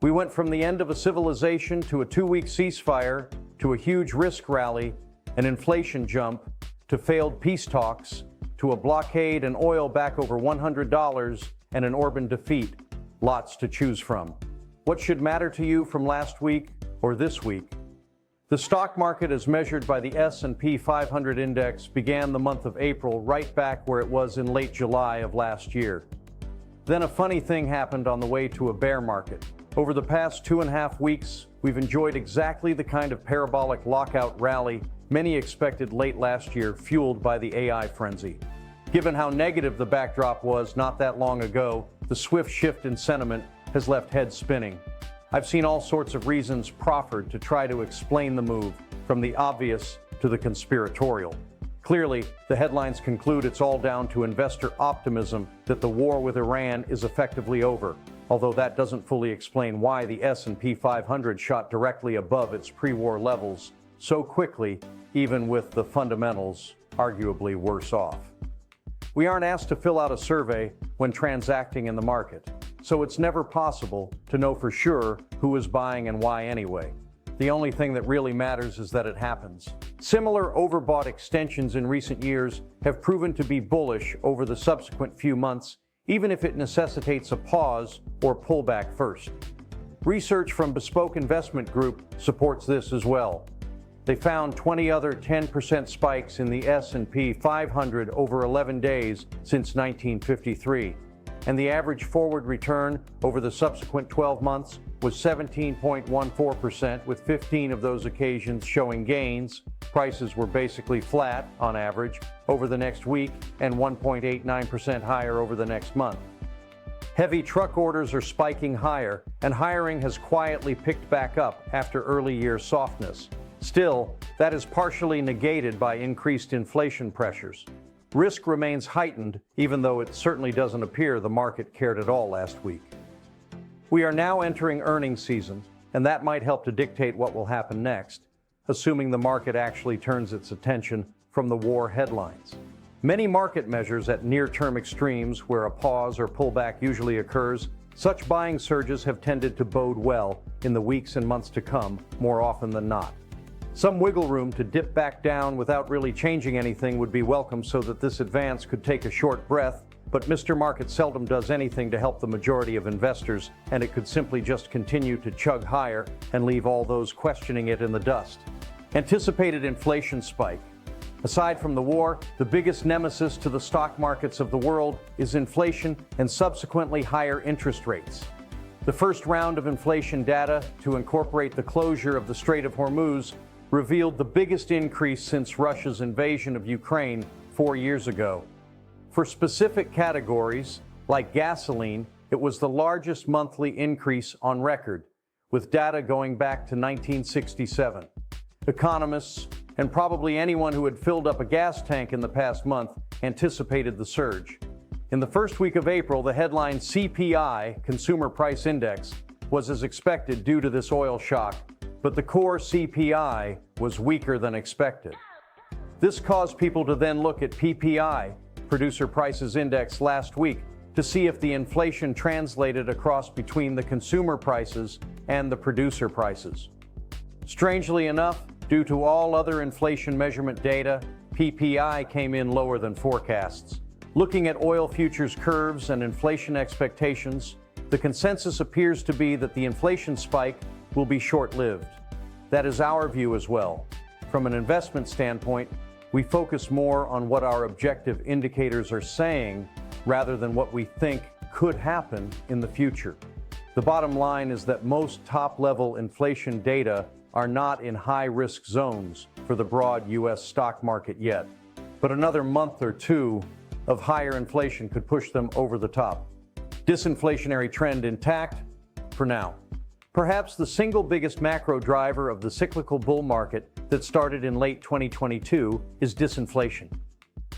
We went from the end of a civilization to a 2-week ceasefire, to a huge risk rally, an inflation jump, to failed peace talks, to a blockade and oil back over $100, and an Orban defeat. Lots to choose from. What should matter to you from last week or this week? The stock market, as measured by the S&P 500 index, began the month of April right back where it was in late July of last year. Then a funny thing happened on the way to a bear market. Over the past 2.5 weeks, we've enjoyed exactly the kind of parabolic lockout rally many expected late last year, fueled by the AI frenzy. Given how negative the backdrop was not that long ago, the swift shift in sentiment has left heads spinning. I've seen all sorts of reasons proffered to try to explain the move, from the obvious to the conspiratorial. Clearly, the headlines conclude it's all down to investor optimism that the war with Iran is effectively over, although that doesn't fully explain why the S&P 500 shot directly above its pre-war levels so quickly, even with the fundamentals arguably worse off. We aren't asked to fill out a survey when transacting in the market, so it's never possible to know for sure who is buying and why anyway. The only thing that really matters is that it happens. Similar overbought extensions in recent years have proven to be bullish over the subsequent few months, even if it necessitates a pause or pullback first. Research from Bespoke Investment Group supports this as well. They found 20 other 10% spikes in the S&P 500 over 11 days since 1953. And the average forward return over the subsequent 12 months was 17.14%, with 15 of those occasions showing gains. Prices were basically flat, on average, over the next week, and 1.89% higher over the next month. Heavy truck orders are spiking higher, and hiring has quietly picked back up after early year softness. Still, that is partially negated by increased inflation pressures. Risk remains heightened, even though it certainly doesn't appear the market cared at all last week. We are now entering earnings season, and that might help to dictate what will happen next, assuming the market actually turns its attention from the war headlines. Many market measures at near-term extremes, where a pause or pullback usually occurs, such buying surges have tended to bode well in the weeks and months to come, more often than not. Some wiggle room to dip back down without really changing anything would be welcome, so that this advance could take a short breath, but Mr. Market seldom does anything to help the majority of investors, and it could simply just continue to chug higher and leave all those questioning it in the dust. Anticipated inflation spike. Aside from the war, the biggest nemesis to the stock markets of the world is inflation and subsequently higher interest rates. The first round of inflation data to incorporate the closure of the Strait of Hormuz revealed the biggest increase since Russia's invasion of Ukraine 4 years ago. For specific categories, like gasoline, it was the largest monthly increase on record, with data going back to 1967. Economists, and probably anyone who had filled up a gas tank in the past month, anticipated the surge. In the first week of April, the headline CPI, Consumer Price Index, was as expected due to this oil shock, but the core CPI was weaker than expected. This caused people to then look at PPI, Producer Prices Index, last week to see if the inflation translated across between the consumer prices and the producer prices. Strangely enough, due to all other inflation measurement data, PPI came in lower than forecasts. Looking at oil futures curves and inflation expectations, the consensus appears to be that the inflation spike will be short-lived. That is our view as well. From an investment standpoint, we focus more on what our objective indicators are saying rather than what we think could happen in the future. The bottom line is that most top-level inflation data are not in high-risk zones for the broad U.S. stock market yet, but another month or two of higher inflation could push them over the top. Disinflationary trend intact for now. Perhaps the single biggest macro driver of the cyclical bull market that started in late 2022 is disinflation.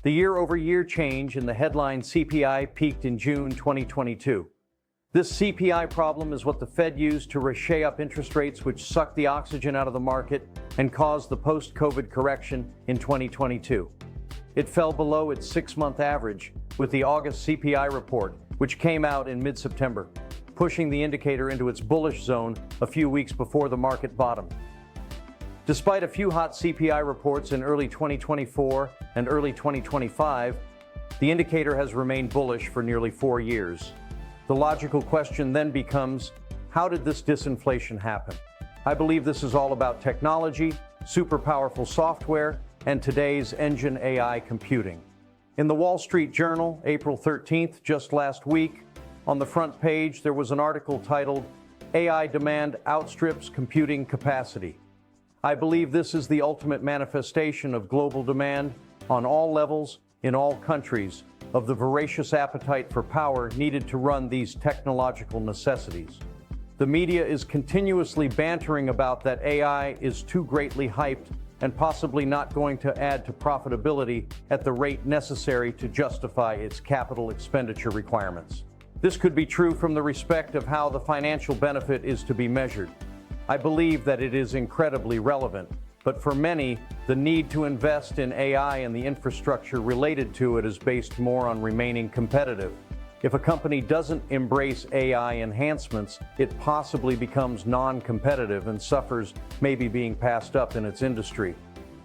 The year-over-year change in the headline CPI peaked in June 2022. This CPI problem is what the Fed used to reshape up interest rates, which sucked the oxygen out of the market and caused the post-COVID correction in 2022. It fell below its 6-month average with the August CPI report, which came out in mid-September. pushing the indicator into its bullish zone a few weeks before the market bottomed. Despite a few hot CPI reports in early 2024 and early 2025, the indicator has remained bullish for nearly 4 years. The logical question then becomes, how did this disinflation happen? I believe this is all about technology, super powerful software, and today's engine AI computing. In the Wall Street Journal, April 13th, just last week, on the front page there was an article titled, "AI Demand Outstrips Computing Capacity." I believe this is the ultimate manifestation of global demand on all levels, in all countries, of the voracious appetite for power needed to run these technological necessities. The media is continuously bantering about that AI is too greatly hyped and possibly not going to add to profitability at the rate necessary to justify its capital expenditure requirements. This could be true from the respect of how the financial benefit is to be measured. I believe that it is incredibly relevant, but for many, the need to invest in AI and the infrastructure related to it is based more on remaining competitive. If a company doesn't embrace AI enhancements, it possibly becomes non-competitive and suffers maybe being passed up in its industry.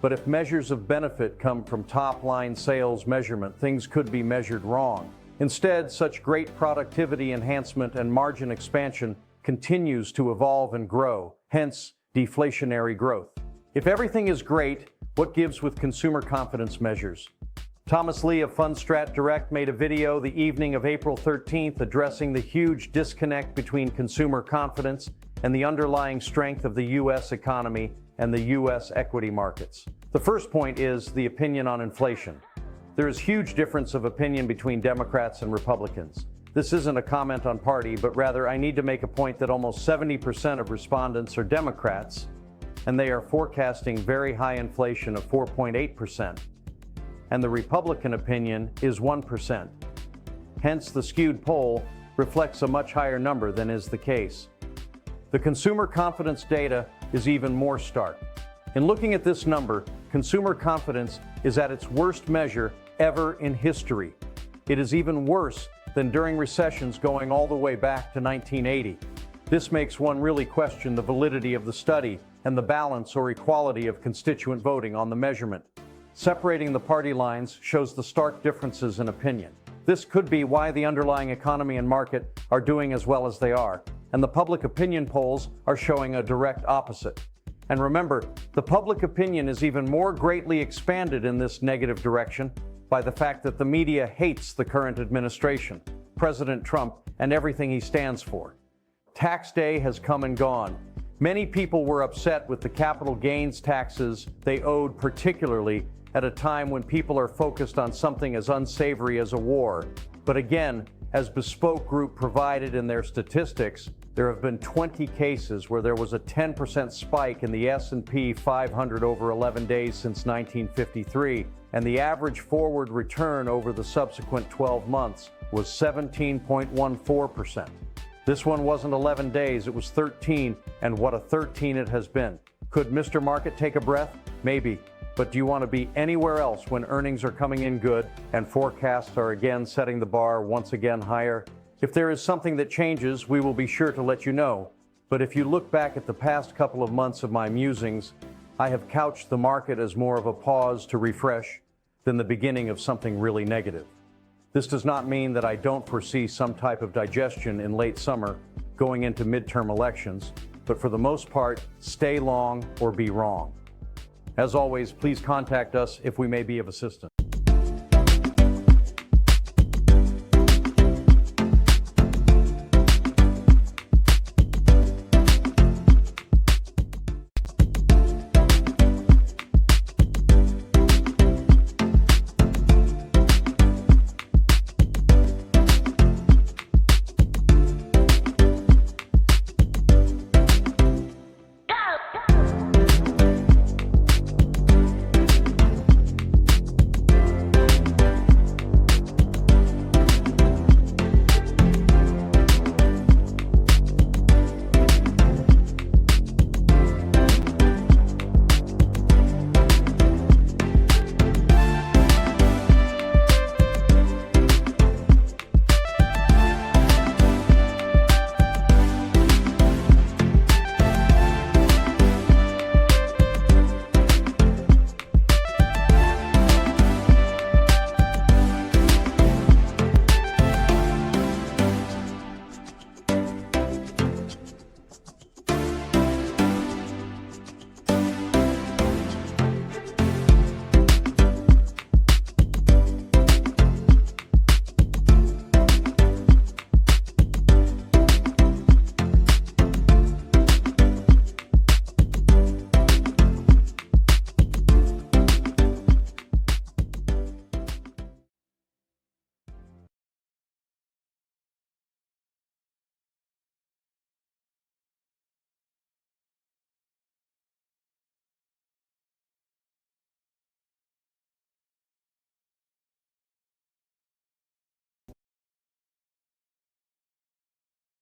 But if measures of benefit come from top-line sales measurement, things could be measured wrong. Instead, such great productivity enhancement and margin expansion continues to evolve and grow, hence deflationary growth. If everything is great, what gives with consumer confidence measures? Thomas Lee of Fundstrat Direct made a video the evening of April 13th addressing the huge disconnect between consumer confidence and the underlying strength of the U.S. economy and the U.S. equity markets. The first point is the opinion on inflation. There is huge difference of opinion between Democrats and Republicans. This isn't a comment on party, but rather I need to make a point that almost 70% of respondents are Democrats, and they are forecasting very high inflation of 4.8%. And the Republican opinion is 1%. Hence, the skewed poll reflects a much higher number than is the case. The consumer confidence data is even more stark. In looking at this number, consumer confidence is at its worst measure ever in history. It is even worse than during recessions going all the way back to 1980. This makes one really question the validity of the study and the balance or equality of constituent voting on the measurement. Separating the party lines shows the stark differences in opinion. This could be why the underlying economy and market are doing as well as they are, and the public opinion polls are showing a direct opposite. And remember, the public opinion is even more greatly expanded in this negative direction by the fact that the media hates the current administration, President Trump, and everything he stands for. Tax day has come and gone. Many people were upset with the capital gains taxes they owed, particularly at a time when people are focused on something as unsavory as a war. But again, as Bespoke Group provided in their statistics, there have been 20 cases where there was a 10% spike in the S&P 500 over 11 days since 1953, and the average forward return over the subsequent 12 months was 17.14%. This one wasn't 11 days, it was 13, and what a 13 it has been. Could Mr. Market take a breath? Maybe. But do you want to be anywhere else when earnings are coming in good and forecasts are again setting the bar once again higher? If there is something that changes, we will be sure to let you know. But if you look back at the past couple of months of my musings, I have couched the market as more of a pause to refresh than the beginning of something really negative. This does not mean that I don't foresee some type of digestion in late summer going into midterm elections, but for the most part, stay long or be wrong. As always, please contact us if we may be of assistance.